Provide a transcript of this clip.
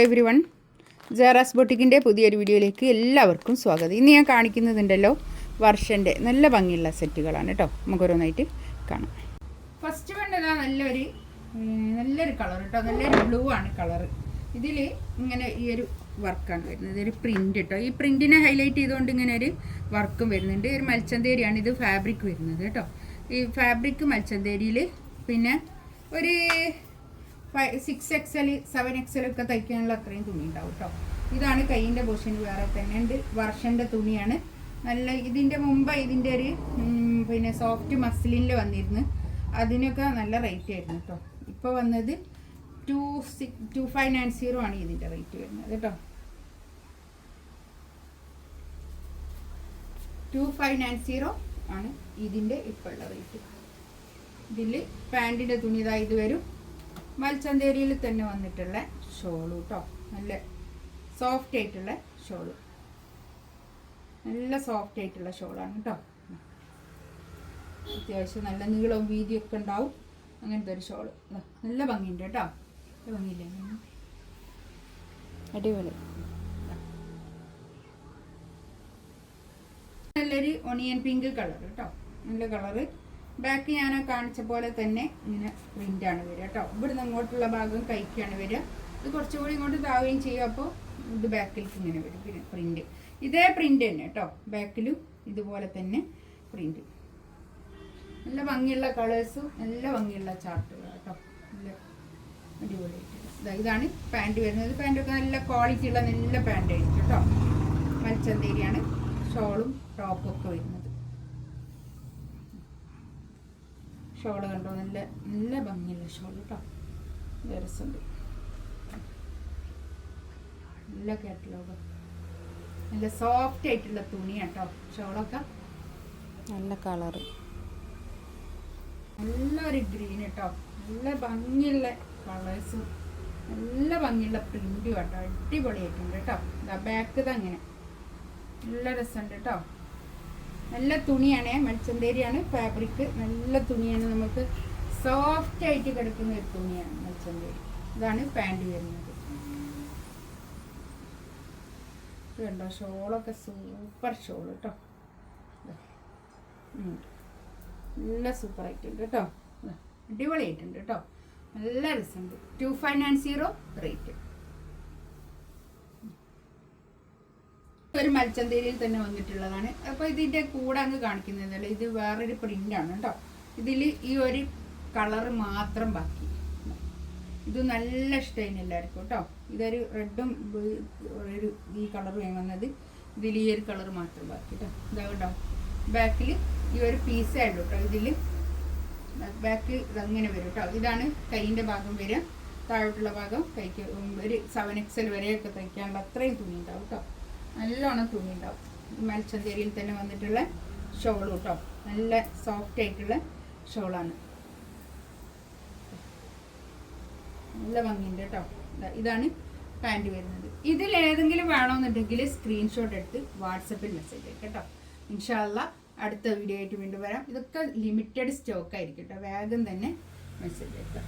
Everyone, ജാറാസ് ബൊട്ടിക്കിൻ്റെ പുതിയൊരു വീഡിയോയിലേക്ക് എല്ലാവർക്കും സ്വാഗതം. ഇന്ന് ഞാൻ കാണിക്കുന്നതുണ്ടല്ലോ വർഷൻ്റെ നല്ല ഭംഗിയുള്ള സെറ്റുകളാണ് കേട്ടോ. നമുക്കൊരോന്നായിട്ട് കാണാം. ഫസ്റ്റ് വേണ്ടതാ നല്ലൊരു കളർ കേട്ടോ, നല്ലൊരു ബ്ലൂ ആണ് കളറ്. ഇതിൽ ഇങ്ങനെ ഈ ഒരു വർക്കാണ് വരുന്നത്, ഒരു പ്രിൻ്റ് കേട്ടോ. ഈ പ്രിൻറ്റിനെ ഹൈലൈറ്റ് ചെയ്തുകൊണ്ട് ഇങ്ങനെ ഒരു വർക്കും വരുന്നുണ്ട്. ഒരു മൽച്ചന്തേരിയാണ് ഇത് ഫാബ്രിക് വരുന്നത് കേട്ടോ. ഈ ഫാബ്രിക് മൽച്ചന്തേരിയിൽ പിന്നെ ഒരു 6XL 7XL ഒക്കെ തയ്ക്കാനുള്ള അത്രയും തുണി ഉണ്ടാവും കേട്ടോ. ഇതാണ് കൈയിൻ്റെ പോർഷൻ, വേറെ തന്നെ ഉണ്ട്. വർഷൻ്റെ തുണിയാണ് നല്ല. ഇതിൻ്റെ മുമ്പ് ഇതിൻ്റെ ഒരു പിന്നെ സോഫ്റ്റ് മസ്ലിനിൽ വന്നിരുന്നു, അതിനൊക്കെ നല്ല റേറ്റ് ആയിരുന്നു കേട്ടോ. ഇപ്പോൾ വന്നത് 2590 ആണ് ഇതിൻ്റെ റേറ്റ് വരുന്നത് കേട്ടോ. 2590 ആണ് ഇതിൻ്റെ ഇപ്പോൾ ഉള്ള റേറ്റ്. ഇതിൽ പാൻറ്റിൻ്റെ തുണി ഇതാ ഇത് വരും. മൽച്ചന്തേരിയിൽ തന്നെ വന്നിട്ടുള്ള ഷോള് കേട്ടോ, നല്ല സോഫ്റ്റ് ആയിട്ടുള്ള ഷോള്, നല്ല സോഫ്റ്റ് ആയിട്ടുള്ള ഷോളാണ് കേട്ടോ. അത്യാവശ്യം നല്ല നീളവും വീതിയൊക്കെ ഉണ്ടാവും. അങ്ങനത്തെ ഒരു ഷോള് നല്ല ഭംഗിയുണ്ട് കേട്ടോ. ഭംഗിയില്ലേ, അടിപൊളി. നല്ലൊരു ഒണിയൻ പിങ്ക് കളർ കേട്ടോ, നല്ല കളറ്. ബാക്ക് ഞാൻ കാണിച്ച പോലെ തന്നെ ഇങ്ങനെ പ്രിൻ്റാണ് വരിക കേട്ടോ. ഇവിടുന്ന് അങ്ങോട്ടുള്ള ഭാഗം കൈക്കാണ് വരിക. ഇത് കുറച്ചുകൂടി ഇങ്ങോട്ട് താവുകയും ചെയ്യും. അപ്പോൾ ഇത് ബാക്കിലേക്ക് ഇങ്ങനെ വരും. പിന്നെ പ്രിൻ്റ് ഇതേ പ്രിൻ്റ് തന്നെ കേട്ടോ. ബാക്കിലും ഇതുപോലെ തന്നെ പ്രിൻ്റ്. നല്ല ഭംഗിയുള്ള കളേഴ്സും നല്ല ഭംഗിയുള്ള ചാർട്ടുകൾ കേട്ടോ. നല്ല അടിപൊളിയായിട്ട് ഇതാണ് പാൻറ്റ് വരുന്നത്. പാൻറ്റൊക്കെ നല്ല ക്വാളിറ്റി ഉള്ള നല്ല പാൻറ്റ് ആയിരിക്കും കേട്ടോ. മൽച്ചന്തേരിയാണ് ഷോളും ടോപ്പും ഒക്കെ വരുന്നത്. ഷോള് കണ്ടോ, നല്ല നല്ല ഭംഗിയുള്ള ഷോൾ കേട്ടോ. രസമുണ്ട്, നല്ല കാറ്റലോഗ്, നല്ല സോഫ്റ്റ് ആയിട്ടുള്ള തുണി കേട്ടോ. ഷോളൊക്കെ നല്ല കളറ്, നല്ലൊരു ഗ്രീൻ കേട്ടോ. നല്ല ഭംഗിയുള്ള കളേഴ്സും നല്ല ഭംഗിയുള്ള പ്രിന്റും കേട്ടോ. അടിപൊളിയായിട്ടുണ്ട് കേട്ടോ. ബാക്ക് ഇതങ്ങനെ നല്ല രസമുണ്ട് കേട്ടോ. നല്ല തുണിയാണ്, മൽച്ചന്തേരിയാണ് ഫാബ്രിക്. നല്ല തുണിയാണ്, നമുക്ക് സോഫ്റ്റ് ആയിട്ട് കിടക്കുന്ന ഒരു തുണിയാണ് മൽച്ചന്തേരി. ഇതാണ് പാൻറ് വരുന്നത്. ഇത് കണ്ടോ, ഷോളൊക്കെ സൂപ്പർ ഷോൾ കേട്ടോ. നല്ല സൂപ്പർ ആയിട്ടുണ്ട് കേട്ടോ. അടിപൊളിയായിട്ടുണ്ട് കേട്ടോ. നല്ല രസമുണ്ട്. 2590 റേറ്റ്. ഒരു മൽച്ചന്തേരിയിൽ തന്നെ വന്നിട്ടുള്ളതാണ്. അപ്പോൾ ഇതിൻ്റെ കൂടെ അങ്ങ് കാണിക്കുന്നതല്ല, ഇത് വേറൊരു പ്രിൻ്റാണ് കേട്ടോ. ഇതിൽ ഈ ഒരു കളറ് മാത്രം ബാക്കി. ഇത് നല്ല ഇഷ്ടമായി എല്ലാവർക്കും കേട്ടോ. ഇതൊരു റെഡും ഒരു ഈ കളറും വന്നത്. ഇതിൽ ഈ ഒരു കളർ മാത്രം ബാക്കി കേട്ടോ. ഇതാ കേട്ടോ, ബാക്കിൽ ഈ ഒരു പീസേ ഉള്ളൂ കേട്ടോ. ഇതിൽ ബാക്ക് ഇതങ്ങനെ വരും കേട്ടോ. ഇതാണ് കൈയിൻ്റെ ഭാഗം വരിക. താഴോട്ടുള്ള ഭാഗം കൈക്ക് ഒരു 7XL വരെയൊക്കെ തയ്ക്കാനുള്ള അത്രയും തുണി ഉണ്ടാവും കേട്ടോ. നല്ലോണം തുണി ഉണ്ടാവും. മൽച്ചന്തേരിയിൽ തന്നെ വന്നിട്ടുള്ള ഷോൾ കേട്ടോ. നല്ല സോഫ്റ്റ് ആയിട്ടുള്ള ഷോളാണ്, നല്ല ഭംഗിയുണ്ട് കേട്ടോ. ഇതാണ് പാൻറ് വരുന്നത്. ഇതിൽ ഏതെങ്കിലും വേണമെന്നുണ്ടെങ്കിൽ സ്ക്രീൻഷോട്ട് എടുത്ത് വാട്സപ്പിൽ മെസ്സേജ് അയക്കാം കേട്ടോ. ഇൻഷാ അല്ലാഹ് അടുത്ത വീഡിയോ ആയിട്ട് വീണ്ടും വരാം. ഇതൊക്കെ ലിമിറ്റഡ് സ്റ്റോക്ക് ആയിരിക്കും കേട്ടോ. വേഗം തന്നെ മെസ്സേജ് അയക്കാം.